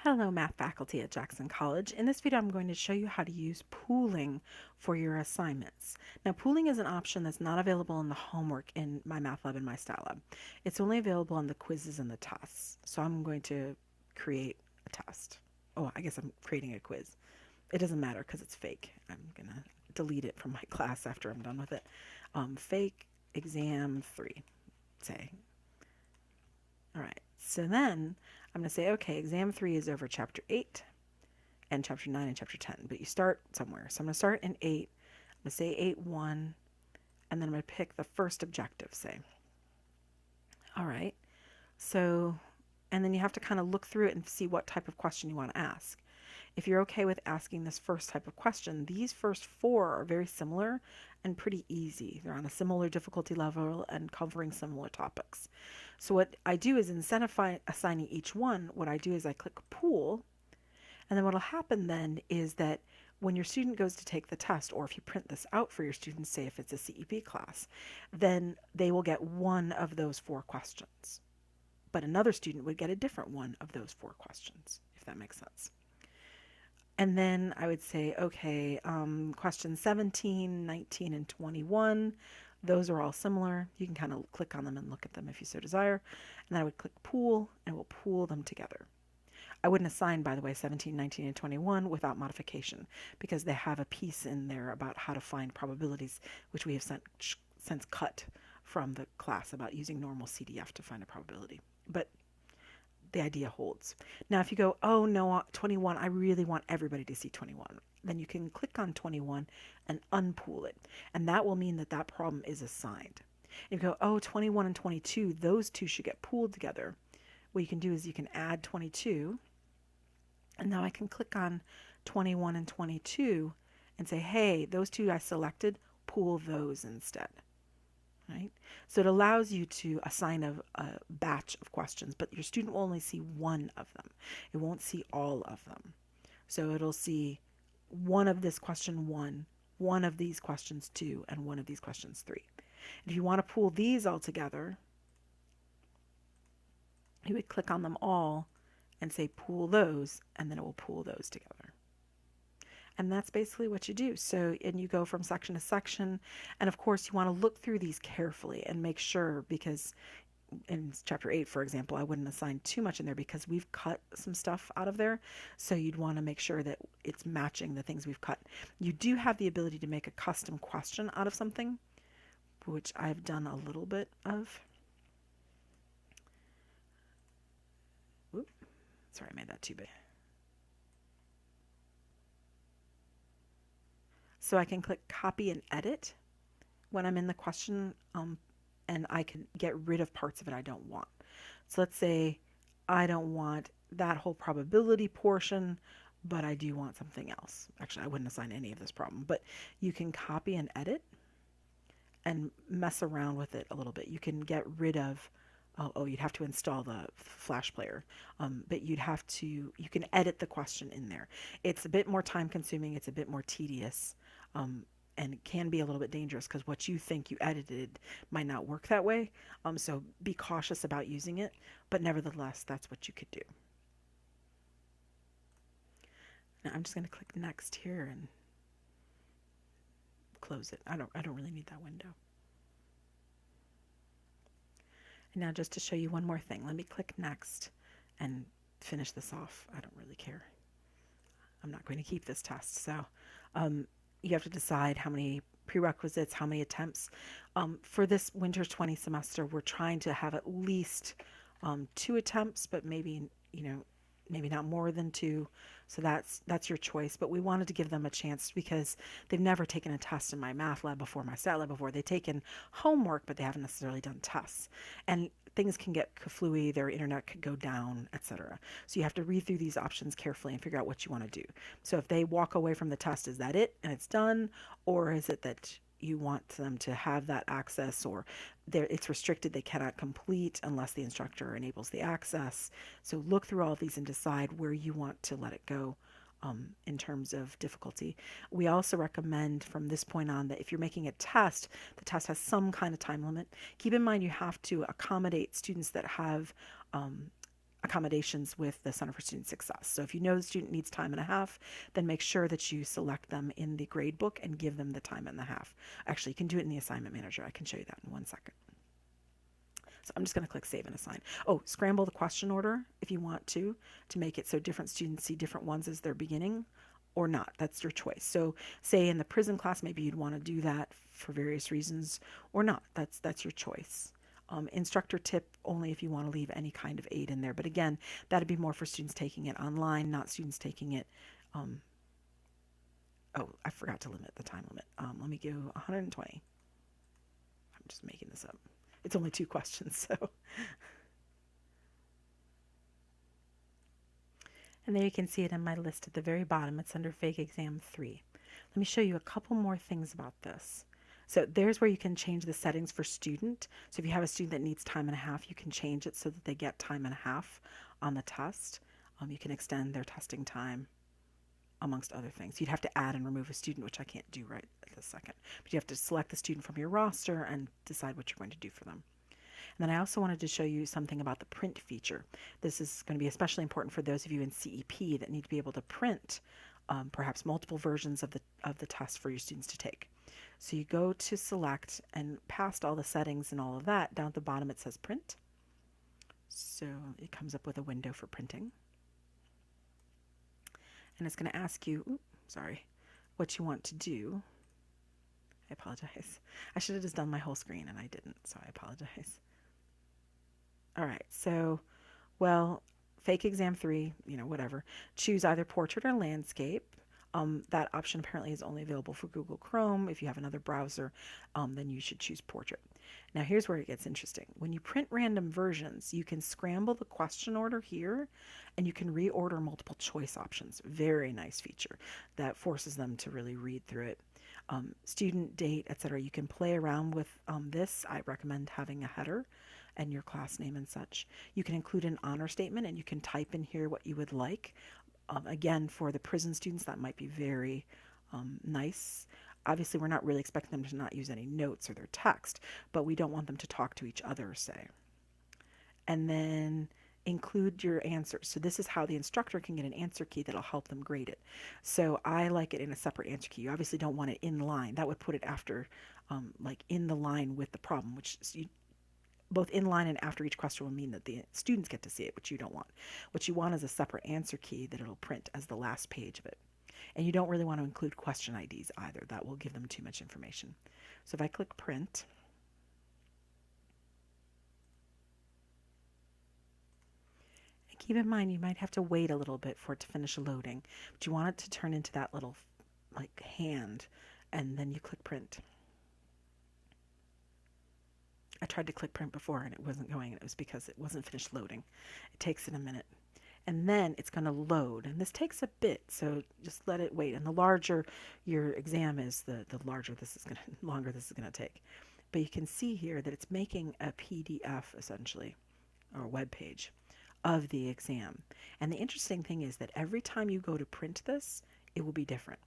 Hello, math faculty at Jackson College. In this video, I'm going to show you how to use pooling for your assignments. Now, pooling is an option that's not available in the homework in my MyLab and MyLab. It's only available on the quizzes and the tests. So I'm going to create a test. Oh, I guess I'm creating a quiz. It doesn't matter because it's fake. I'm going to delete it from my class after I'm done with it. Fake exam 3, say. All right, so then I'm going to say, okay, exam 3 is over chapter 8 and chapter 9 and chapter 10, but you start somewhere. So I'm going to start in 8. I'm going to say 8-1, and then I'm going to pick the first objective, say. All right, so, and then you have to kind of look through it and see what type of question you want to ask. If you're okay with asking this first type of question, these first 4 are very similar and pretty easy. They're on a similar difficulty level and covering similar topics. So what I do is instead of assigning each one, what I do is I click pool, and then what will happen then is that when your student goes to take the test, or if you print this out for your students, say if it's a CEP class, then they will get one of those 4 questions. But another student would get a different one of those 4 questions, if that makes sense. And then I would say, okay, questions 17, 19, and 21, those are all similar. You can kind of click on them and look at them if you so desire. And then I would click pool, and we'll pool them together. I wouldn't assign, by the way, 17, 19, and 21 without modification, because they have a piece in there about how to find probabilities, which we have since cut from the class about using normal CDF to find a probability. But the idea holds. Now, if you go, oh no, 21, I really want everybody to see 21, then you can click on 21 and unpool it. And that will mean that that problem is assigned. If you go, oh, 21 and 22, those two should get pooled together. What you can do is you can add 22. And now I can click on 21 and 22 and say, hey, those two I selected, pool those instead. Right? So it allows you to assign a batch of questions, but your student will only see one of them. It won't see all of them. So it'll see one of this question 1, one of these questions 2, and one of these questions 3. And if you want to pool these all together, you would click on them all and say pool those, and then it will pool those together. And that's basically what you do. So, and you go from section to section. And of course, you want to look through these carefully and make sure, because in chapter 8, for example, I wouldn't assign too much in there because we've cut some stuff out of there. So you'd want to make sure that it's matching the things we've cut. You do have the ability to make a custom question out of something, which I've done a little bit of. Oop, sorry, I made that too big. So I can click copy and edit when I'm in the question, and I can get rid of parts of it I don't want. So let's say I don't want that whole probability portion, but I do want something else. Actually, I wouldn't assign any of this problem, but you can copy and edit and mess around with it a little bit. You can get rid of, you'd have to install the Flash player, but you can edit the question in there. It's a bit more time consuming, it's a bit more tedious, and it can be a little bit dangerous because what you think you edited might not work that way. So be cautious about using it, but nevertheless, that's what you could do. Now I'm just going to click next here and close it. I don't really need that window. And now just to show you one more thing, let me click next and finish this off. I don't really care. I'm not going to keep this test. So you have to decide how many prerequisites, how many attempts. For this winter 20 semester, we're trying to have at least 2 attempts, but maybe not more than 2. So that's your choice. But we wanted to give them a chance because they've never taken a test in my math lab before, my stat lab before. They've taken homework, but they haven't necessarily done tests. And things can get kaflooey, their internet could go down, etc. So you have to read through these options carefully and figure out what you want to do. So if they walk away from the test, is that it and it's done? Or is it that you want them to have that access, or it's restricted, they cannot complete unless the instructor enables the access? So look through all of these and decide where you want to let it go in terms of difficulty. We also recommend from this point on that if you're making a test, the test has some kind of time limit. Keep in mind you have to accommodate students that have accommodations with the Center for Student Success. So if you know the student needs time and a half, then make sure that you select them in the grade book and give them the time and a half. Actually, you can do it in the assignment manager. I can show you that in 1 second. So I'm just going to click Save and Assign. Oh, scramble the question order if you want to make it so different students see different ones as they're beginning, or not. That's your choice. So say in the prison class, maybe you'd want to do that for various reasons, or not. That's your choice. Instructor tip only if you want to leave any kind of aid in there. But again, that'd be more for students taking it online, not students taking it. Oh, I forgot to limit the time limit. Let me go 120. I'm just making this up. It's only 2 questions, so. And there you can see it in my list at the very bottom. It's under Fake Exam 3. Let me show you a couple more things about this. So there's where you can change the settings for student. So if you have a student that needs time and a half, you can change it so that they get time and a half on the test. You can extend their testing time, amongst other things. You'd have to add and remove a student, which I can't do right at this second. But you have to select the student from your roster and decide what you're going to do for them. And then I also wanted to show you something about the print feature. This is going to be especially important for those of you in CEP that need to be able to print perhaps multiple versions of the test for your students to take. So you go to select, and past all the settings and all of that, down at the bottom it says print. So it comes up with a window for printing. And it's going to ask you, what you want to do. I apologize. I should have just done my whole screen and I didn't, so I apologize. All right, so, well, Fake Exam 3, whatever. Choose either portrait or landscape. That option apparently is only available for Google Chrome. If you have another browser, then you should choose portrait. Now here's where it gets interesting. When you print random versions, you can scramble the question order here, and you can reorder multiple choice options. Very nice feature that forces them to really read through it. Student, date, etc. You can play around with this. I recommend having a header and your class name and such. You can include an honor statement, and you can type in here what you would like. Again, for the prison students, that might be very nice. Obviously, we're not really expecting them to not use any notes or their text, but we don't want them to talk to each other, say. And then include your answers. So this is how the instructor can get an answer key that'll help them grade it. So I like it in a separate answer key. You obviously don't want it in line. That would put it after, like in the line with the problem, which both in line and after each question will mean that the students get to see it, which you don't want. What you want is a separate answer key that it'll print as the last page of it. And you don't really want to include question IDs either. That will give them too much information. So if I click print, and keep in mind you might have to wait a little bit for it to finish loading, but you want it to turn into that little like hand, and then you click print. I tried to click print before and it wasn't going, and it was because it wasn't finished loading. It takes it a minute. And then it's going to load, and this takes a bit, so just let it wait. And the larger your exam is, the longer this is going to take. But you can see here that it's making a PDF essentially, or a web page of the exam. And the interesting thing is that every time you go to print this, it will be different.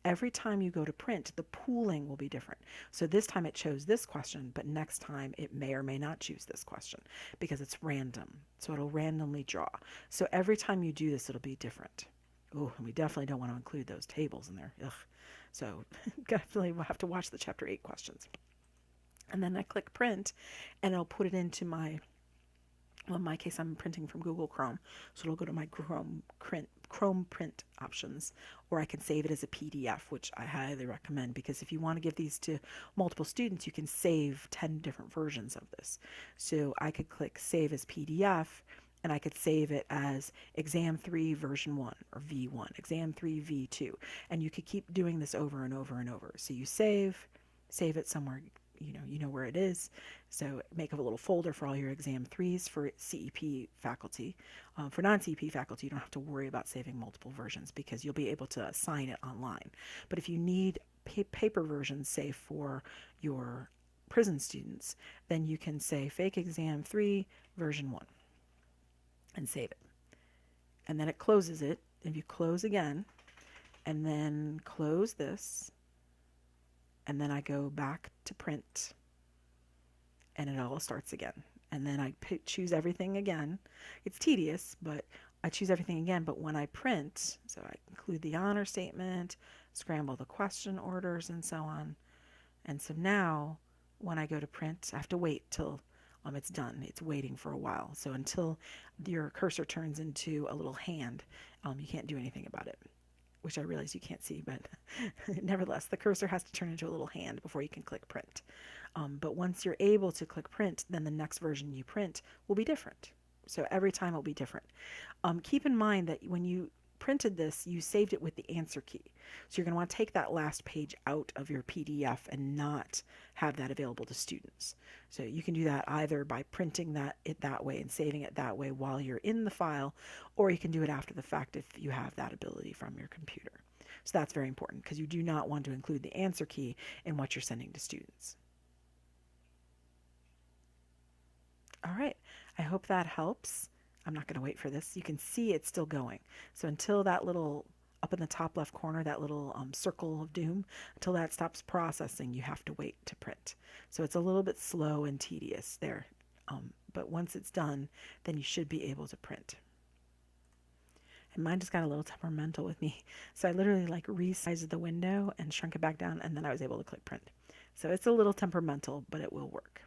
Every time you go to print, the pooling will be different. So this time it chose this question, but next time it may or may not choose this question because it's random. So it'll randomly draw. So every time you do this, it'll be different. Oh, and we definitely don't want to include those tables in there. Ugh. So definitely we'll have to watch the Chapter 8 questions. And then I click print, and it'll put it into my, well, in my case, I'm printing from Google Chrome. So it'll go to my Chrome print options, or I can save it as a PDF, which I highly recommend, because if you want to give these to multiple students, you can save 10 different versions of this. So I could click save as PDF, and I could save it as exam 3 version 1 or V1, exam 3 V2, and you could keep doing this over and over and over. So you save it somewhere you know where it is. So make a little folder for all your exam 3s for CEP faculty. For non-CEP faculty, you don't have to worry about saving multiple versions because you'll be able to assign it online. But if you need paper versions, say for your prison students, then you can say fake exam 3 version 1 and save it. And then it closes it. If you close again and then close this, and then I go back to print, and it all starts again. and then I choose everything again. It's tedious, but I choose everything again. But when I print, so I include the honor statement, scramble the question orders, and so on. And so now when I go to print, I have to wait till it's done. It's waiting for a while. So until your cursor turns into a little hand, you can't do anything about it, which I realize you can't see, but nevertheless, the cursor has to turn into a little hand before you can click print. But once you're able to click print, then the next version you print will be different. So every time it'll be different. Keep in mind that when you printed this, you saved it with the answer key. So you're going to want to take that last page out of your PDF and not have that available to students. So you can do that either by printing it that way and saving it that way while you're in the file, or you can do it after the fact if you have that ability from your computer. So that's very important because you do not want to include the answer key in what you're sending to students. All right, I hope that helps. I'm not going to wait for this. You can see it's still going. So until that little, up in the top left corner, that little circle of doom, until that stops processing, you have to wait to print. So it's a little bit slow and tedious there. But once it's done, then you should be able to print. And mine just got a little temperamental with me. So I literally like resized the window and shrunk it back down, and then I was able to click print. So it's a little temperamental, but it will work.